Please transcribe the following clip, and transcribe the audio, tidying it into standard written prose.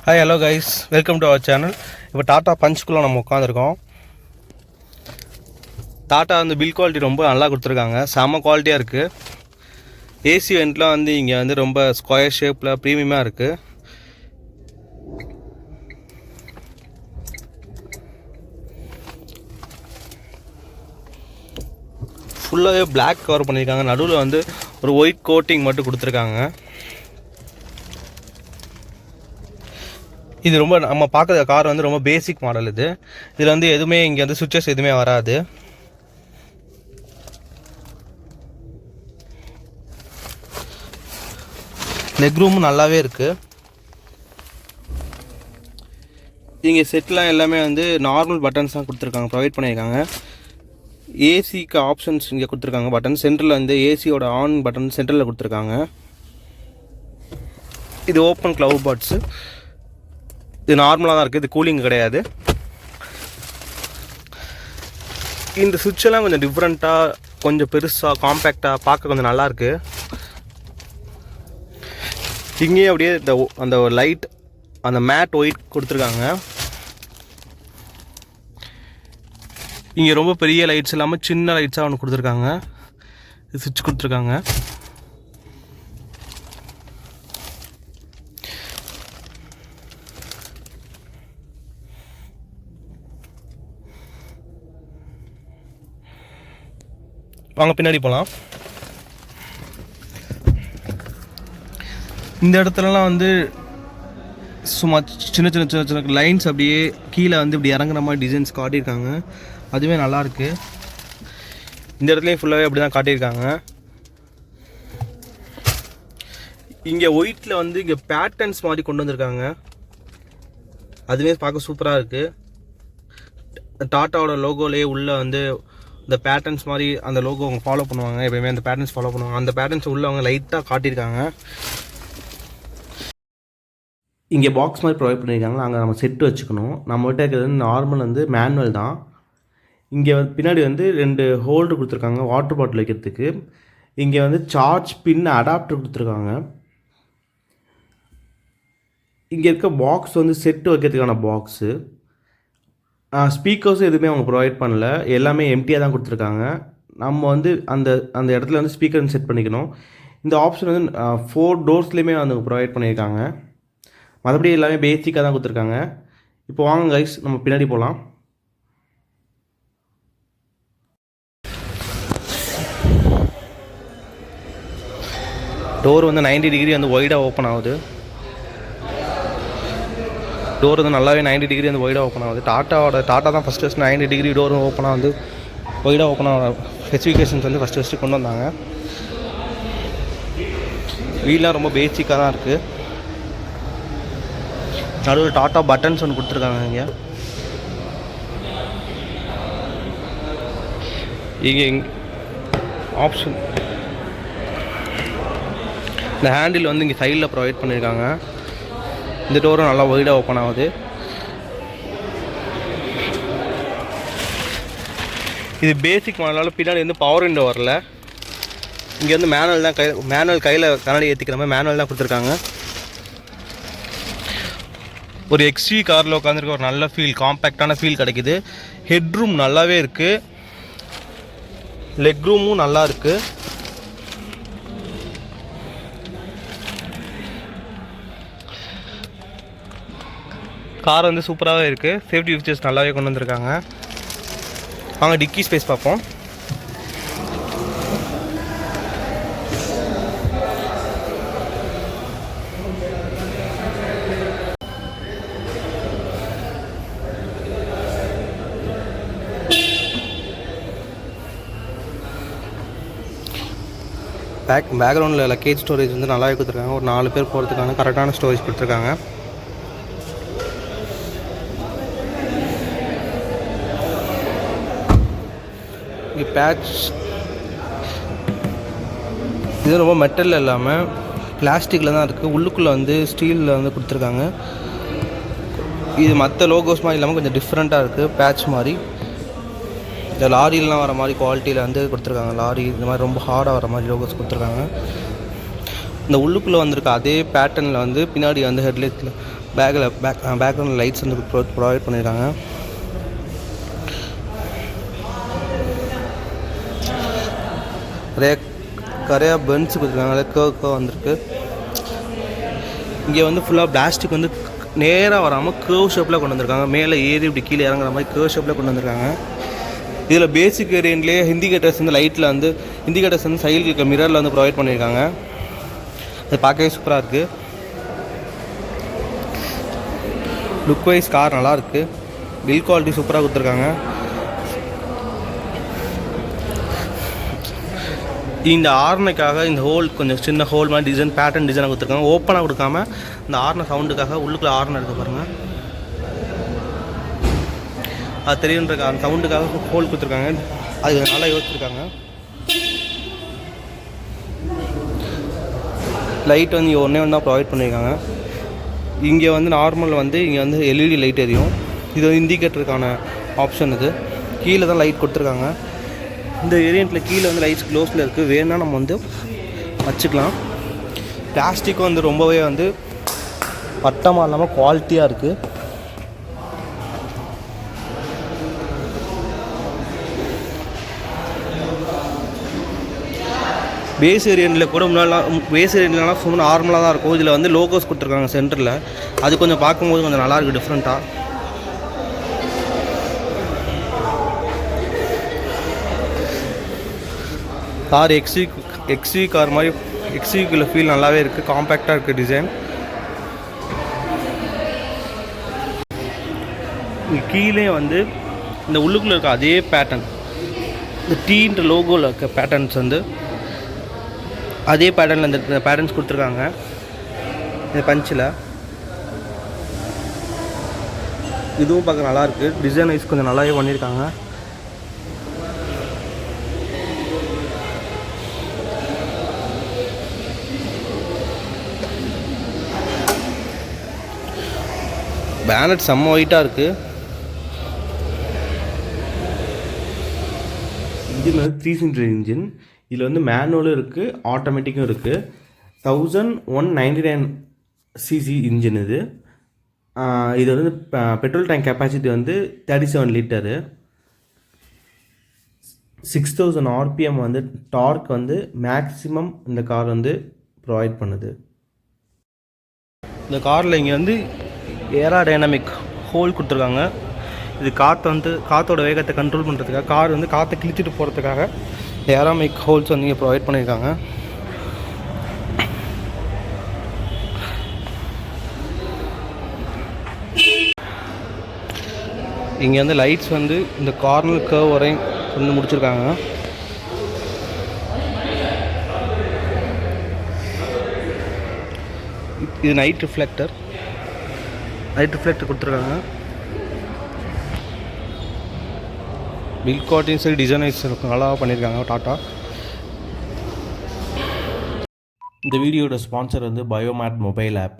Hi hello guys, welcome to our channel. இப்போ டாட்டா பஞ்சுக்குள்ளே நம்ம உட்காந்துருக்கோம். டாட்டா வந்து பில் குவாலிட்டி ரொம்ப நல்லா கொடுத்துருக்காங்க, செம்ம குவாலிட்டியாக இருக்குது. ஏசி வெண்ட்லாம் வந்து இங்கே வந்து ரொம்ப ஸ்கொயர் ஷேப்பில் ப்ரீமியமாக இருக்குது. ஃபுல்லாகவே பிளாக் கவர் பண்ணியிருக்காங்க, நடுவில் வந்து ஒரு ஒயிட் கோட்டிங் மட்டும் கொடுத்துருக்காங்க. இது ரொம்ப நம்ம பார்க்குற கார் வந்து ரொம்ப பேசிக் மாடல். இதில் வந்து எதுவுமே இங்கே வந்து சுவிட்சஸ் எதுவுமே வராது. லெக் ரூமும் நல்லாவே இருக்குது. இங்கே செட்லாம் எல்லாமே வந்து நார்மல் பட்டன்ஸ் தான் கொடுத்துருக்காங்க, ப்ரொவைட் பண்ணியிருக்காங்க. ஏசிக்கு ஆப்ஷன்ஸ் இங்கே கொடுத்துருக்காங்க. பட்டன் சென்டரில் வந்து ஏசியோட ஆன் பட்டன் சென்டரில் கொடுத்துருக்காங்க. இது ஓப்பன் க்ளவுட் பட்ஸு. இது நார்மலாக தான் இருக்குது, இது கூலிங் கிடையாது. இந்த சுவிட்செல்லாம் கொஞ்சம் டிஃப்ரெண்ட்டாக, கொஞ்சம் பெருசாக, காம்பேக்டாக, பார்க்க கொஞ்சம் நல்லாயிருக்கு. இங்கேயும் அப்படியே அந்த லைட், அந்த மேட் ஒயிட் கொடுத்துருக்காங்க. இங்கே ரொம்ப பெரிய லைட்ஸ் இல்லாமல் சின்ன லைட்ஸாக ஒன்று கொடுத்துருக்காங்க. சுவிட்ச் கொடுத்துருக்காங்க. வாங்க பின்னாடி போகலாம். இந்த இடத்துலலாம் வந்து சும்மா சின்ன சின்ன சின்ன சின்ன லைன்ஸ் அப்படியே கீழே வந்து இப்படி இறங்குற மாதிரி டிசைன்ஸ் காட்டியிருக்காங்க. அதுவே நல்லாயிருக்கு. இந்த இடத்துலையும் ஃபுல்லாகவே அப்படி தான் காட்டியிருக்காங்க. இங்கே ஒயிட்டில் வந்து இங்கே பேட்டர்ன்ஸ் மாதிரி கொண்டு வந்திருக்காங்க. அதுவே பார்க்க சூப்பராக இருக்குது. டாட்டாவோட லோகோலேயே உள்ளே வந்து இந்த பேட்டர்ன்ஸ் மாதிரி அந்த லோகோ அவங்க ஃபாலோ பண்ணுவாங்க. எப்பயுமே அந்த பேட்டர்ன்ஸ் ஃபாலோ பண்ணுவாங்க. அந்த பேட்டர்ன்ஸ் உள்ள அவங்க லைட்டாக காட்டியிருக்காங்க. இங்கே பாக்ஸ் மாதிரி ப்ரொவைட் பண்ணியிருக்காங்க. அங்கே நம்ம செட்டு வச்சுக்கணும். நம்மகிட்ட இருக்கிறது வந்து நார்மல் வந்து மேனுவல் தான். இங்கே வந்து பின்னாடி வந்து 2 ஹோல்டர் கொடுத்துருக்காங்க வாட்டர் பாட்டில் வைக்கிறதுக்கு. இங்கே வந்து சார்ஜ் பின் அடாப்டர் கொடுத்துருக்காங்க. இங்கே இருக்க பாக்ஸ் வந்து செட்டு வைக்கிறதுக்கான பாக்ஸு. ஸ்பீக்கர்ஸும் எதுவுமே அவங்க ப்ரொவைட் பண்ணல, எல்லாமே எம்டியாக தான் கொடுத்துருக்காங்க. நம்ம வந்து அந்த அந்த இடத்துல வந்து ஸ்பீக்கர் செட் பண்ணிக்கணும். இந்த ஆப்ஷன் வந்து 4 டோர்ஸ்லேயுமே வந்து ப்ரொவைட் பண்ணியிருக்காங்க. மற்றபடி எல்லாமே பேசிக்காக தான் கொடுத்துருக்காங்க. இப்போ வாங்க கைஸ், நம்ம பின்னாடி போகலாம். டோர் வந்து 90 டிகிரி வந்து ஒய்டாக ஓப்பன் ஆகுது. டோர் வந்து நல்லாவே 90 டிகிரி வந்து ஒய்டாக ஓப்பன் ஆகுது. டாட்டா தான் ஃபஸ்ட்டு 90 டிகிரி டோர் ஓப்பனாக வந்து ஒய்டாக ஓப்பன் ஆகிற ஸ்பெசிஃபிகேஷன்ஸ் வந்து ஃபஸ்ட்டு கொண்டு வந்தாங்க. வீல்லாம் ரொம்ப பேசிக்காக தான் இருக்குது. நடுவில் டாட்டா பட்டன்ஸ் ஒன்று கொடுத்துருக்காங்க. இங்கே ஆப்ஷன் இந்த ஹேண்டில் வந்து இங்கே சைடில் ப்ரொவைட் பண்ணியிருக்காங்க. இந்த டோரும் நல்லா ஒய்டாக ஓப்பன் ஆகுது. இது பேசிக் மாடலால் பின்னாடி வந்து பவர் விண்டோ வரல. இங்கே வந்து மேனுவல் தான், மேனுவல் கையில் கண்ணாடி ஏற்றிக்கிற மாதிரி மேனுவல் தான் கொடுத்துருக்காங்க. ஒரு எக்ஸ்வி காரில் உட்காந்துருக்க ஒரு நல்ல ஃபீல், காம்பேக்டான ஃபீல் கிடைக்குது. ஹெட் ரூம் நல்லாவே இருக்குது. லெக் ரூமும் நல்லா இருக்குது. கார் வந்து சூப்பராகவே இருக்குது. சேஃப்டி ஃபீச்சர்ஸ் நல்லாவே கொண்டு வந்திருக்காங்க. வாங்க டிக்கி ஸ்பேஸ் பார்ப்போம். பேக்ரவுண்டில் லக்கேஜ் ஸ்டோரேஜ் வந்து நல்லாவே கொடுத்துருக்காங்க. ஒரு 4 பேர் போகிறதுக்கான கரெக்டான ஸ்டோரேஜ் கொடுத்துருக்காங்க. இங்கே பேட்ச் இது ரொம்ப மெட்டலில் இல்லாமல் பிளாஸ்டிக்கில் தான் இருக்குது. உள்ளுக்குள்ளே வந்து ஸ்டீலில் வந்து கொடுத்துருக்காங்க. இது மற்ற லோகோஸ் மாதிரி இல்லாமல் கொஞ்சம் டிஃப்ரெண்ட்டாக இருக்குது. பேட்ச் மாதிரி இந்த லாரிலாம் வர மாதிரி குவாலிட்டியில் வந்து கொடுத்துருக்காங்க. லாரி இந்த மாதிரி ரொம்ப ஹார்டாக வர மாதிரி லோகோஸ் கொடுத்துருக்காங்க. இந்த உள்ளுக்குள்ளே வந்திருக்க அதே பேட்டர்னில் வந்து பின்னாடி வந்து ஹெட்லைட்டில் பேக்ரவுண்ட் லைட்ஸ் வந்து ப்ரொவைட் பண்ணியிருக்காங்க. நிறையா பென்ஸ் கொடுத்துருக்காங்க, நிறைய கேர்வ் வந்திருக்கு. இங்கே வந்து ஃபுல்லாக பிளாஸ்டிக் வந்து நேராக வராமல் கேர்வ் ஷேப்பில் கொண்டு வந்திருக்காங்க. மேலே ஏறி இப்படி கீழே இறங்குற மாதிரி கேர்வ் ஷேப்பில் கொண்டு வந்திருக்காங்க. இதில் பேசிக் வேரியண்ட்லேயே இண்டிகேட்டர்ஸ் வந்து லைட்டில் வந்து இண்டிகேட்டர்ஸ் வந்து சைடில் இருக்க மிரரில் வந்து ப்ரொவைட் பண்ணியிருக்காங்க. அது பார்க்கவே சூப்பராக இருக்குது. லுக் வைஸ் கார் நல்லாயிருக்கு. பில் குவாலிட்டி சூப்பராக கொடுத்துருக்காங்க. இந்த ஆர்னுக்காக இந்த ஹோல் கொஞ்சம் சின்ன ஹோல் மாதிரி டிசைன் பேட்டர்ன் டிசைனாக கொடுத்துருக்காங்க. ஓப்பனாக கொடுக்காம இந்த ஆர்ன சவுண்டுக்காக உள்ளுக்குள்ள ஆர்ன் எடுக்க பாருங்கள், அது தெரியுன்ற அந்த சவுண்டுக்காக ஹோல் கொடுத்துருக்காங்க. அது நல்லா யோசிச்சிருக்காங்க. லைட் வந்து ஒன்றே ஒன்று தான் ப்ரொவைட் பண்ணியிருக்காங்க. இங்கே வந்து நார்மல் வந்து இங்கே வந்து எல்இடி லைட் எரியும். இது வந்து இண்டிகேட்டருக்கான ஆப்ஷன். இது கீழே தான் லைட் கொடுத்துருக்காங்க. இந்த வேரியண்ட்டில் கீழே வந்து லைட்ஸ் க்ளோஸில் இருக்குது, வேணால் நம்ம வந்து வச்சுக்கலாம். பிளாஸ்டிக்கும் வந்து ரொம்பவே வந்து பட்டமாக இல்லாமல் குவாலிட்டியாக இருக்குது. பேஸ் வேரியண்ட்டில் கூட முன்னாடிலாம் பேஸ் வேரியண்ட்லாம் சும்மா நார்மலாக தான் இருக்கும். இதில் வந்து லோகோஸ் கொடுத்துருக்காங்க சென்டரில். அது கொஞ்சம் பார்க்கும்போது கொஞ்சம் நல்லாயிருக்கு, டிஃப்ரெண்ட்டாக. கார் எக்ஸ்வி கார் மாதிரி எக்ஸ்விக்குள்ள ஃபீல் நல்லாவே இருக்குது. காம்பேக்டாக இருக்குது டிசைன். கீழே வந்து இந்த உள்ளுக்குள்ளே இருக்க அதே பேட்டர்ன், இந்த டீன்ற லோகோவில் இருக்க பேட்டர்ன்ஸ் வந்து அதே பேட்டர்னில் இந்த பேட்டர்ன்ஸ் கொடுத்துருக்காங்க. இந்த பஞ்சில் இதுவும் பார்க்க நல்லாயிருக்கு. டிசைன் வைஸ் கொஞ்சம் நல்லாவே பண்ணியிருக்காங்க. பேனட் செம்ம ஒயிட்டாக இருக்குது. இன்ஜின் வந்து 3 சிலிண்டர் இன்ஜின். இதில் வந்து மேனுவலும் இருக்குது, ஆட்டோமேட்டிக்கும் இருக்குது. 1199 சிசி இன்ஜின் இது. இது வந்து பெட்ரோல் டேங்க் கெப்பாசிட்டி வந்து 37 லிட்டரு. 6000 RPM வந்து டார்க் வந்து மேக்ஸிமம் இந்த கார் வந்து ப்ரொவைட் பண்ணுது. இந்த காரில் இங்கே வந்து ஏரோடைனமிக் ஹோல் கொடுத்துருக்காங்க. இது காற்றோட வேகத்தை கண்ட்ரோல் பண்ணுறதுக்காக, கார் வந்து காற்றை கிழிச்சிட்டு போகிறதுக்காக ஏரோமிக் ஹோல்ஸ் வந்து இங்கே ப்ரொவைட் பண்ணியிருக்காங்க. இங்கே வந்து லைட்ஸ் வந்து இந்த கார்னர் கர்வ் வரையும் வந்து முடிச்சிருக்காங்க. இது நைட் ரிஃப்ளெக்டர் கொடுத்துருக்காங்க. பில் குவாலிட்டியும் சரி டிசைனைஸ் நல்லா பண்ணியிருக்காங்க டாட்டா. இந்த வீடியோட ஸ்பான்சர் வந்து பயோமேட் மொபைல் ஆப்.